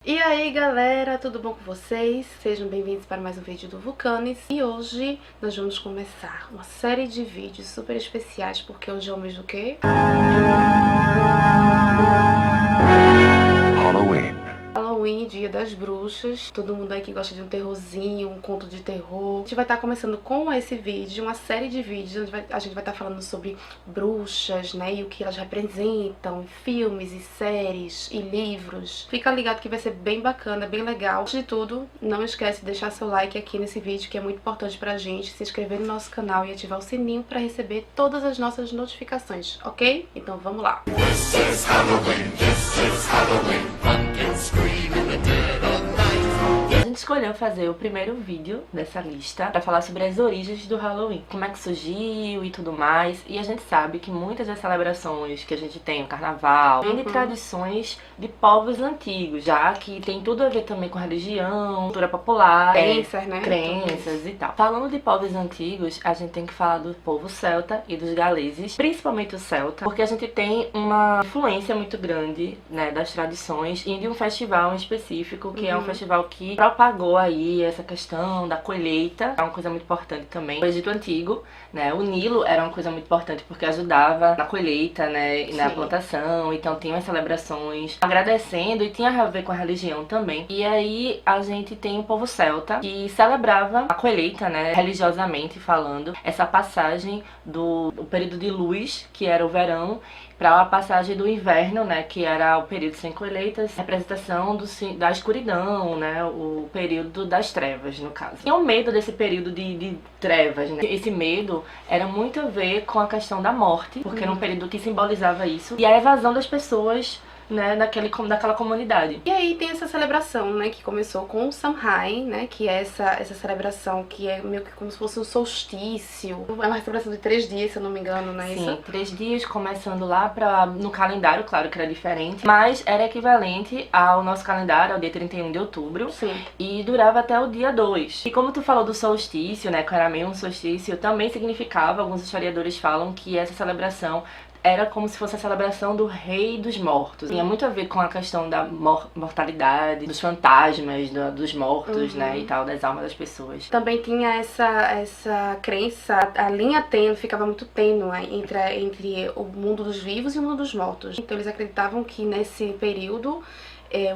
E aí galera, tudo bom com vocês? Sejam bem-vindos para mais um vídeo do Vulcanes. E hoje nós vamos começar uma série de vídeos super especiais, porque hoje é o mês do quê? Halloween, dia das bruxas. Todo mundo aí que gosta de um terrorzinho, um conto de terror. A gente vai estar começando com esse vídeo, uma série de vídeos onde a gente vai estar falando sobre bruxas, né, e o que elas representam em filmes e séries e livros. Fica ligado que vai ser bem bacana, bem legal. Antes de tudo, não esquece de deixar seu like aqui nesse vídeo, que é muito importante pra gente, se inscrever no nosso canal e ativar o sininho pra receber todas as nossas notificações, ok? Então vamos lá! This is Halloween, pumpkins scream in the dead of night. A gente escolheu fazer o primeiro vídeo dessa lista pra falar sobre as origens do Halloween, como é que surgiu e tudo mais. E a gente sabe que muitas das celebrações que a gente tem, o carnaval, vem de tradições de povos antigos, já que tem tudo a ver também com religião, cultura popular, Crenças, né? crenças e tal. Falando de povos antigos, a gente tem que falar do povo celta e dos galeses, principalmente o celta, porque a gente tem uma influência muito grande, né, das tradições e de um festival em específico, que é um festival que propagou aí essa questão da colheita, é uma coisa muito importante também. O Egito Antigo, né, o Nilo era uma coisa muito importante porque ajudava na colheita, né, e na plantação, então tinha as celebrações agradecendo e tinha a ver com a religião também. E aí a gente tem o povo celta que celebrava a colheita, né, religiosamente falando, essa passagem do período de luz, que era o verão, para a passagem do inverno, né, que era o período sem colheitas, representação da escuridão, né, o período das trevas, no caso. Tinha um medo desse período de trevas, né? Esse medo era muito a ver com a questão da morte, porque era um período que simbolizava isso, e a evasão das pessoas, né, daquela comunidade. E aí tem essa celebração, né, que começou com o Samhain, né, que é essa celebração que é meio que como se fosse um solstício. É uma celebração de 3 dias, se eu não me engano, não é isso? Sim, 3 dias, começando lá no calendário, claro que era diferente, mas era equivalente ao nosso calendário, ao dia 31 de outubro. Sim. E durava até o dia 2. E como tu falou do solstício, né, que era meio um solstício, também significava, alguns historiadores falam que essa celebração era como se fosse a celebração do Rei dos Mortos. Tinha muito a ver com a questão da mortalidade, dos fantasmas, dos mortos, né, e tal, das almas das pessoas. Também tinha essa crença, a linha tênue ficava muito tênue entre o mundo dos vivos e o mundo dos mortos. Então eles acreditavam que nesse período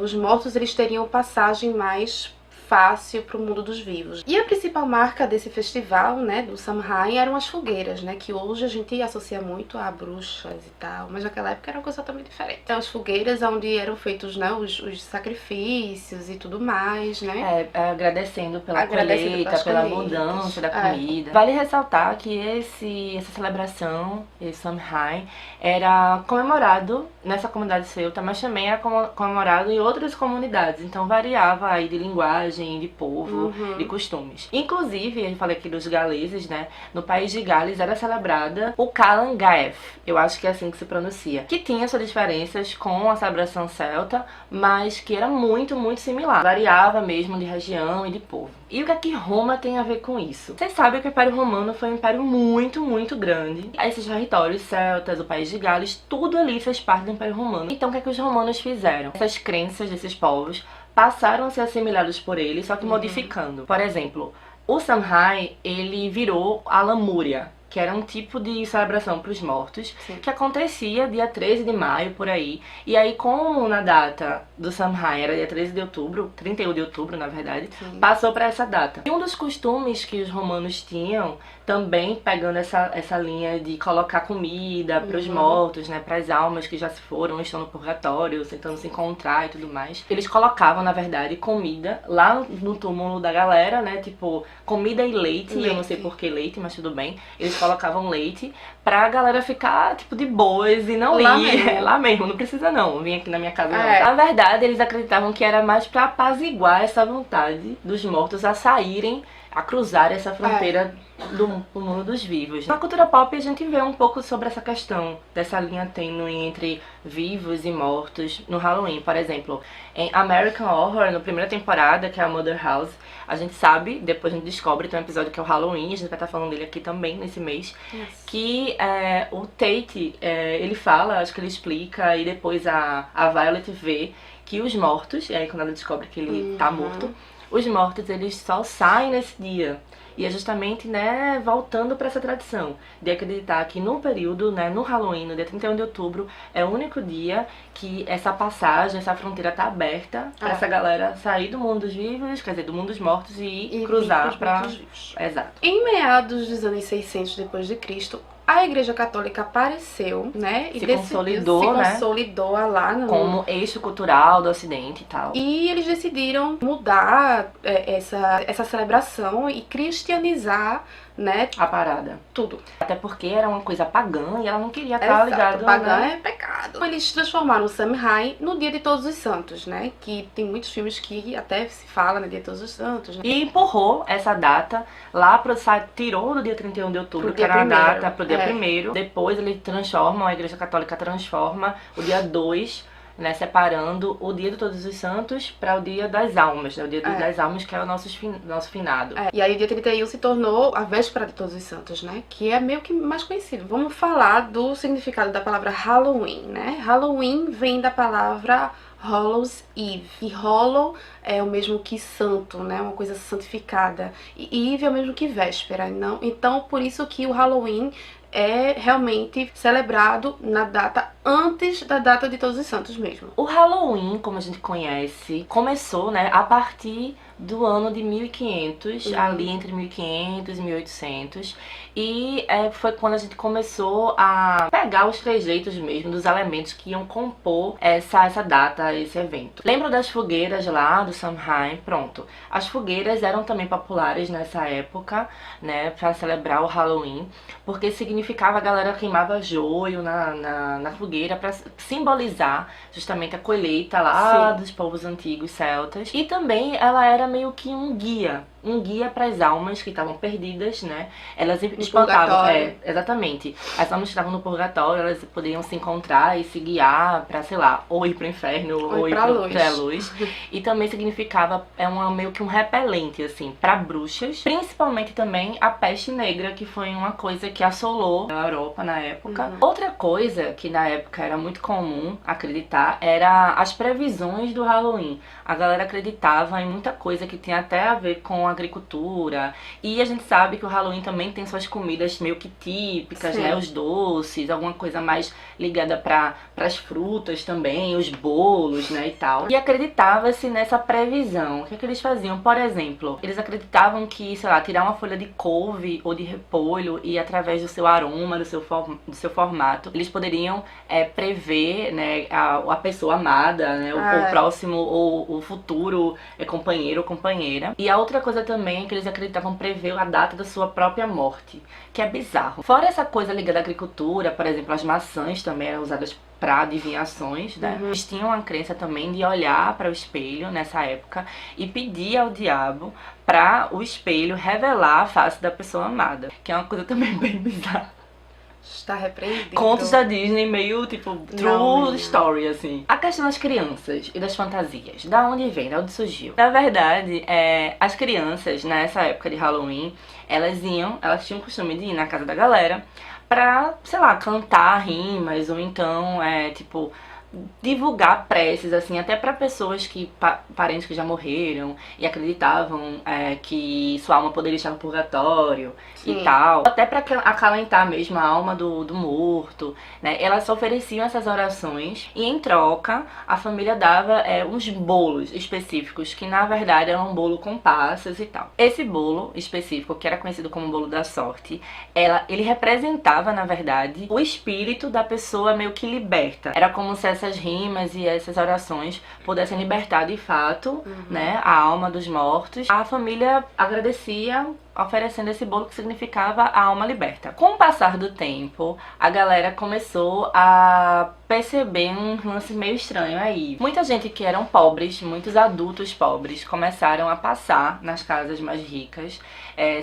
os mortos eles teriam passagem mais fácil para o mundo dos vivos. E a principal marca desse festival, né, do Samhain, eram as fogueiras, né, que hoje a gente associa muito a bruxas e tal, mas naquela época era uma coisa totalmente diferente. Então as fogueiras onde eram feitos, né, os sacrifícios e tudo mais, né. Agradecendo pela colheita, pela abundância da comida. Vale ressaltar que essa celebração, esse Samhain, era comemorado nessa comunidade celta, mas também era comemorado em outras comunidades, então variava aí de linguagem, de povo, de costumes. Inclusive, eu falei aqui dos galeses, né? No país de Gales era celebrada o Calan Gaef, eu acho que é assim que se pronuncia, que tinha suas diferenças com a celebração celta, mas que era muito, muito similar. Variava mesmo de região e de povo. E o que é que Roma tem a ver com isso? Vocês sabem que o Império Romano foi um império muito, muito grande. Esses territórios celtas, o país de Gales, tudo ali fez parte do Império Romano. Então o que é que os romanos fizeram? Essas crenças desses povos passaram a ser assimilados por eles, só que modificando. Por exemplo, o Samhain, ele virou a Lamúria, que era um tipo de celebração para os mortos, que acontecia dia 13 de maio, por aí. E aí, como na data do Samhain era dia 13 de outubro, 31 de outubro, na verdade, passou para essa data. E um dos costumes que os romanos tinham, também pegando essa linha de colocar comida para os mortos, né, para as almas que já se foram, estão no purgatório, tentando se encontrar e tudo mais. Eles colocavam, na verdade, comida lá no túmulo da galera, né, tipo, comida e leite. Eu não sei por que leite, mas tudo bem. Eles colocavam leite pra galera ficar, tipo, de boas e não ir lá mesmo, não precisa não, vir aqui na minha casa não. Na verdade, eles acreditavam que era mais pra apaziguar essa vontade dos mortos a saírem, a cruzar essa fronteira do mundo dos vivos. Na cultura pop a gente vê um pouco sobre essa questão dessa linha tênue entre vivos e mortos no Halloween. Por exemplo, em American Horror, na primeira temporada, que é a Mother House, a gente sabe, depois a gente descobre, tem um episódio que é o Halloween, a gente vai estar falando dele aqui também nesse mês, que o Tate, ele fala, acho que ele explica, e depois a Violet vê que os mortos, e aí quando ela descobre que ele tá morto, os mortos eles só saem nesse dia. E é justamente, né, voltando para essa tradição de acreditar que no período, né, no Halloween, no dia 31 de outubro, é o único dia que essa passagem, essa fronteira tá aberta para essa galera sair do mundo dos vivos, quer dizer, do mundo dos mortos e cruzar para... Exato. Em meados dos anos 600 depois de Cristo, a Igreja Católica apareceu, né? E se consolidou lá no... como eixo cultural do Ocidente e tal. E eles decidiram mudar essa celebração e cristianizar, né? A parada. Tudo. Até porque era uma coisa pagã e ela não queria estar ligada. Pagã é pecado. Eles transformaram o Samhain no Dia de Todos os Santos, né? Que tem muitos filmes que até se fala no Dia de Todos os Santos, né? E empurrou essa data lá tirou do dia 31 de outubro, que era a data pro dia 1º. Depois eles transformam, a Igreja Católica transforma o dia 2, né, separando o dia de Todos os Santos para o dia das almas, né, o dia das almas, que é o nosso finado. E aí o dia 31 se tornou a véspera de Todos os Santos, né, que é meio que mais conhecido. Vamos falar do significado da palavra Halloween, né? Halloween vem da palavra Hallows Eve. E Hallow é o mesmo que santo, né? Uma coisa santificada. E Eve é o mesmo que véspera. Não? Então, por isso que o Halloween é realmente celebrado na data antes da data de Todos os Santos mesmo. O Halloween, como a gente conhece, começou, né, a partir do ano de 1500, ali entre 1500 e 1800, e foi quando a gente começou a pegar os trejeitos mesmo dos elementos que iam compor essa data, esse evento. Lembro das fogueiras lá do Samhain? Pronto. As fogueiras eram também populares nessa época, né, para celebrar o Halloween, porque significava a galera queimava joio na fogueira para simbolizar justamente a colheita lá dos povos antigos celtas. E também ela era meio que um guia para as almas que estavam perdidas, né? Elas espantavam, exatamente. As almas que estavam no purgatório, elas poderiam se encontrar e se guiar para, sei lá, ou ir pro inferno ou ir pra luz. E também significava meio que um repelente assim para bruxas, principalmente também a peste negra, que foi uma coisa que assolou a Europa na época. Outra coisa que na época era muito comum acreditar era as previsões do Halloween. A galera acreditava em muita coisa que tinha até a ver com a agricultura, e a gente sabe que o Halloween também tem suas comidas meio que típicas, né, os doces, alguma coisa mais ligada para as frutas também, os bolos, né, e tal. E acreditava-se nessa previsão. O que eles faziam? Por exemplo, eles acreditavam que, sei lá, tirar uma folha de couve ou de repolho e através do seu aroma, do seu formato, eles poderiam prever, né, a pessoa amada, né, o próximo ou o futuro companheiro ou companheira. E a outra coisa também é que eles acreditavam prever a data da sua própria morte, que é bizarro. Fora essa coisa ligada à agricultura, por exemplo, as maçãs também eram usadas para adivinhações, né? Eles tinham a crença também de olhar para o espelho nessa época e pedir ao diabo para o espelho revelar a face da pessoa amada, que é uma coisa também bem bizarra. Está repreendido. Contos da Disney, meio tipo true story, assim. A questão das crianças e das fantasias, da onde vem, da onde surgiu? Na verdade, as crianças nessa época de Halloween, elas tinham o costume de ir na casa da galera pra, sei lá, cantar rimas, ou então, tipo, divulgar preces, assim, até para pessoas que, parentes que já morreram e acreditavam que sua alma poderia estar no purgatório e tal, até para acalentar mesmo a alma do morto, né? Elas ofereciam essas orações e em troca a família dava uns bolos específicos que na verdade eram um bolo com passas e tal. Esse bolo específico, que era conhecido como bolo da sorte, ele representava na verdade o espírito da pessoa meio que liberta. Era como se essas rimas e essas orações pudessem libertar de fato, né, a alma dos mortos. A família agradecia oferecendo esse bolo que significava a alma liberta. Com o passar do tempo, a galera começou a perceber um lance meio estranho aí. Muita gente que eram pobres, muitos adultos pobres, começaram a passar nas casas mais ricas,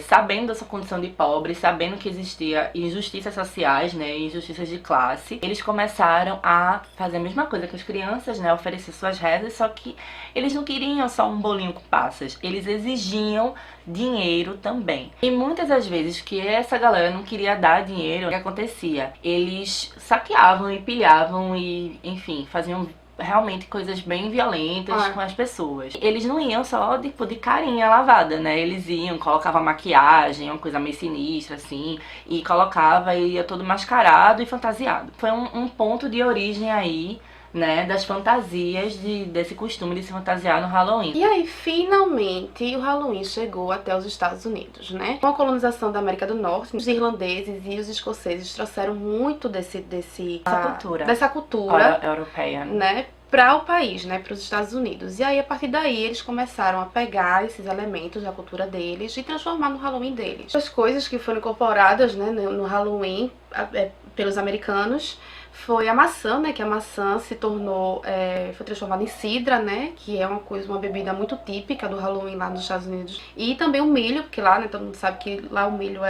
sabendo da sua condição de pobre, sabendo que existia injustiças sociais, né, injustiças de classe. Eles começaram a fazer a mesma coisa que as crianças, né, oferecer suas rezas, só que eles não queriam só um bolinho com passas, eles exigiam dinheiro também. E muitas das vezes que essa galera não queria dar dinheiro, o que acontecia? Eles saqueavam e pilhavam e, enfim, faziam realmente coisas bem violentas com as pessoas. Eles não iam só tipo, de carinha lavada, né? Eles iam, colocavam maquiagem, uma coisa meio sinistra, assim, e colocava e ia todo mascarado e fantasiado. Foi um ponto de origem aí, né, das fantasias, desse costume de se fantasiar no Halloween. E aí, finalmente, o Halloween chegou até os Estados Unidos, né? Com a colonização da América do Norte, os irlandeses e os escoceses trouxeram muito dessa cultura europeia, né, para o país, né, para os Estados Unidos. E aí, a partir daí, eles começaram a pegar esses elementos da cultura deles e transformar no Halloween deles. As coisas que foram incorporadas, né, no Halloween pelos americanos foi a maçã, né, que a maçã se tornou, foi transformada em cidra, né, que é uma bebida muito típica do Halloween lá nos Estados Unidos. E também o milho, porque lá, né, todo mundo sabe que lá o milho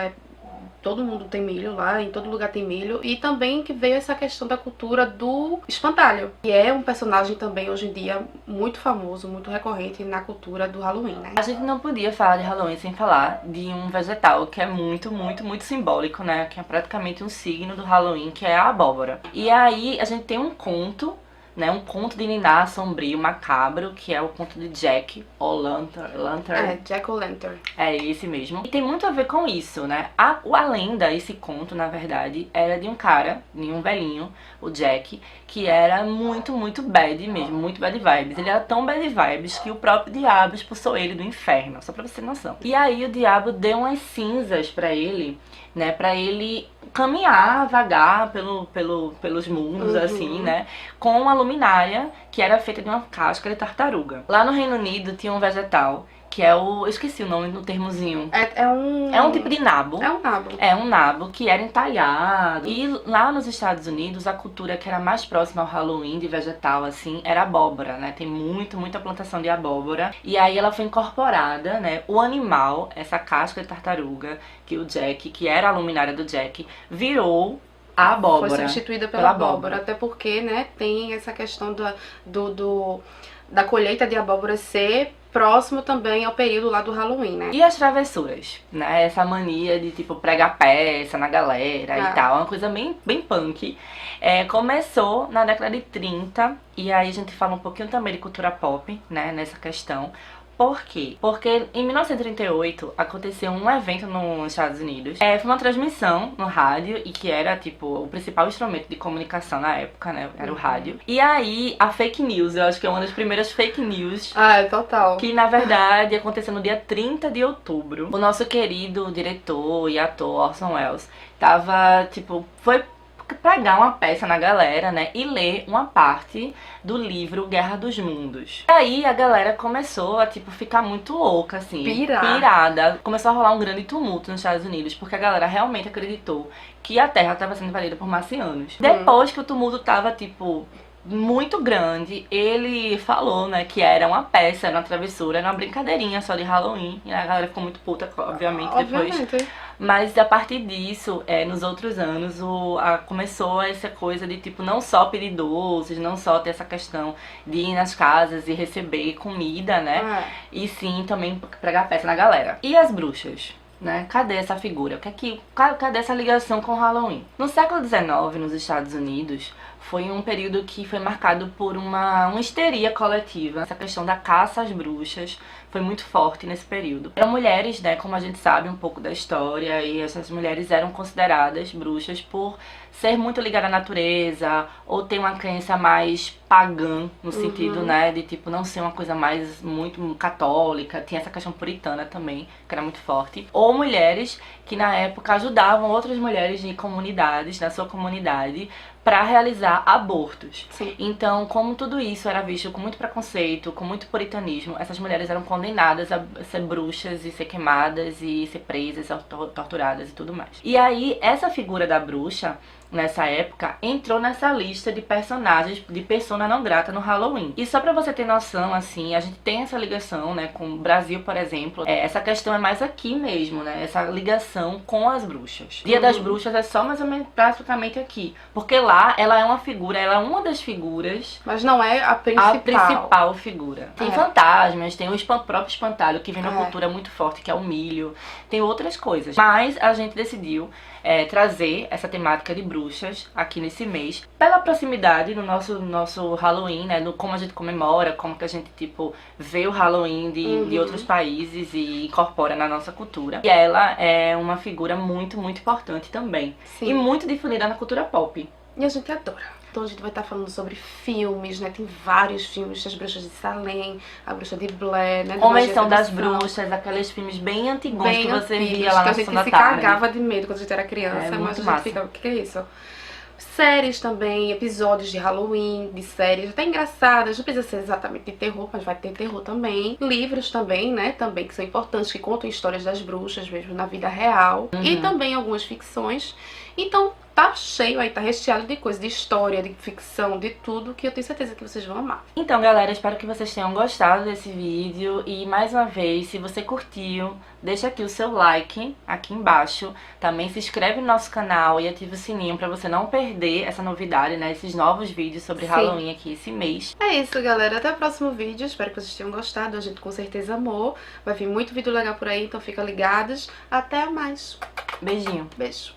todo mundo tem milho lá, em todo lugar tem milho. E também que veio essa questão da cultura do espantalho, que é um personagem também hoje em dia muito famoso, muito recorrente na cultura do Halloween, né? A gente não podia falar de Halloween sem falar de um vegetal que é muito, muito, muito simbólico, né? Que é praticamente um signo do Halloween, que é a abóbora. E aí a gente tem um conto, né, um conto de Niná sombrio, macabro, que é o conto de Jack O'Lantern. Jack O'Lantern. É esse mesmo. E tem muito a ver com isso, né? A lenda, esse conto, na verdade, era de um cara, de um velhinho, o Jack, que era muito, muito bad mesmo, muito bad vibes. Ele era tão bad vibes que o próprio diabo expulsou ele do inferno, só pra você ter noção. E aí o diabo deu umas cinzas pra ele, né, pra ele caminhar, vagar pelos mundos, assim, né, com uma luminária que era feita de uma casca de tartaruga. Lá no Reino Unido tinha um vegetal que é eu esqueci o nome no termozinho. É um tipo de nabo. É um nabo. É um nabo que era entalhado. E lá nos Estados Unidos, a cultura que era mais próxima ao Halloween de vegetal, assim, era abóbora, né? Tem muita plantação de abóbora. E aí ela foi incorporada, né? O animal, essa casca de tartaruga, que o Jack, que era a luminária do Jack, virou a abóbora. Foi substituída pela abóbora. Até porque, né, tem essa questão da colheita de abóbora ser próximo também ao período lá do Halloween, né? E as travessuras, né? Essa mania de, tipo, pregar peça na galera e tal. Uma coisa bem punk. Começou na década de 30. E aí a gente fala um pouquinho também de cultura pop, né? Nessa questão. Por quê? Porque em 1938 aconteceu um evento nos Estados Unidos. Foi uma transmissão no rádio e que era, tipo, o principal instrumento de comunicação na época, né? Era o rádio. E aí, a fake news, eu acho que é uma das primeiras fake news. Total. Que, na verdade, aconteceu no dia 30 de outubro. O nosso querido diretor e ator Orson Welles tava, tipo, foi pregar uma peça na galera, né, e ler uma parte do livro Guerra dos Mundos. E aí a galera começou a, tipo, ficar muito louca, assim, pirada. Começou a rolar um grande tumulto nos Estados Unidos, porque a galera realmente acreditou que a Terra estava sendo invadida por marcianos. Depois que o tumulto tava, tipo, muito grande, ele falou, né, que era uma peça, era uma travessura, era uma brincadeirinha só de Halloween. E a galera ficou muito puta, obviamente, depois. Mas a partir disso, nos outros anos, começou essa coisa de, tipo, não só pedir doces, não só ter essa questão de ir nas casas e receber comida, né? E sim também pregar peça na galera. E as bruxas? Né? Cadê essa figura? Cadê essa ligação com o Halloween? No século XIX, nos Estados Unidos, foi um período que foi marcado por uma histeria coletiva. Essa questão da caça às bruxas foi muito forte nesse período. Eram mulheres, né, como a gente sabe um pouco da história, e essas mulheres eram consideradas bruxas por ser muito ligada à natureza, ou ter uma crença mais pagã, no sentido, né, de, tipo, não ser uma coisa mais muito católica. Tinha essa questão puritana também, que era muito forte. Ou mulheres que na época ajudavam outras mulheres de comunidades, na sua comunidade, para realizar abortos. Sim. Então, como tudo isso era visto com muito preconceito, com muito puritanismo, essas mulheres eram condenadas a ser bruxas e ser queimadas e ser presas, torturadas e tudo mais. E aí, essa figura da bruxa, nessa época, entrou nessa lista de personagens, de persona não grata no Halloween. E só pra você ter noção, assim, a gente tem essa ligação, né, com o Brasil, por exemplo. Essa questão é mais aqui mesmo, né, essa ligação com as bruxas. Dia das Bruxas é só mais ou menos praticamente aqui. Porque lá, ela é uma figura, ela é uma das figuras... Mas não é a principal. A principal figura. Tem fantasmas, tem o próprio espantalho, que vem na cultura muito forte, que é o milho. Tem outras coisas. Mas a gente decidiu trazer essa temática de bruxa bruxas aqui nesse mês, pela proximidade no nosso Halloween, né? No como a gente comemora, como que a gente, tipo, vê o Halloween de outros países e incorpora na nossa cultura. E ela é uma figura muito, muito importante também. Sim. E muito difundida na cultura pop. E a gente adora. Então a gente vai estar falando sobre filmes, né? Tem vários filmes, As Bruxas de Salem, A Bruxa de Blair, né? Convenção das Bruxas, aqueles filmes bem antigos que você via lá na Sessão da Tarde. Que a gente se cagava de medo quando a gente era criança, É, mas a muito gente fica, o que é isso? Séries também, episódios de Halloween, de séries até engraçadas, não precisa ser exatamente de terror, mas vai ter terror também. Livros também, né, também que são importantes, que contam histórias das bruxas mesmo na vida real. E também algumas ficções. Então tá cheio aí, tá recheado de coisa, de história, de ficção, de tudo, que eu tenho certeza que vocês vão amar. Então, galera, espero que vocês tenham gostado desse vídeo. E mais uma vez, se você curtiu, deixa aqui o seu like aqui embaixo. Também se inscreve no nosso canal e ativa o sininho pra você não perder essa novidade, né? Esses novos vídeos sobre Halloween aqui esse mês. É isso, galera. Até o próximo vídeo. Espero que vocês tenham gostado. A gente com certeza amou. Vai vir muito vídeo legal por aí, então fica ligados. Até mais. Beijinho. Beijo.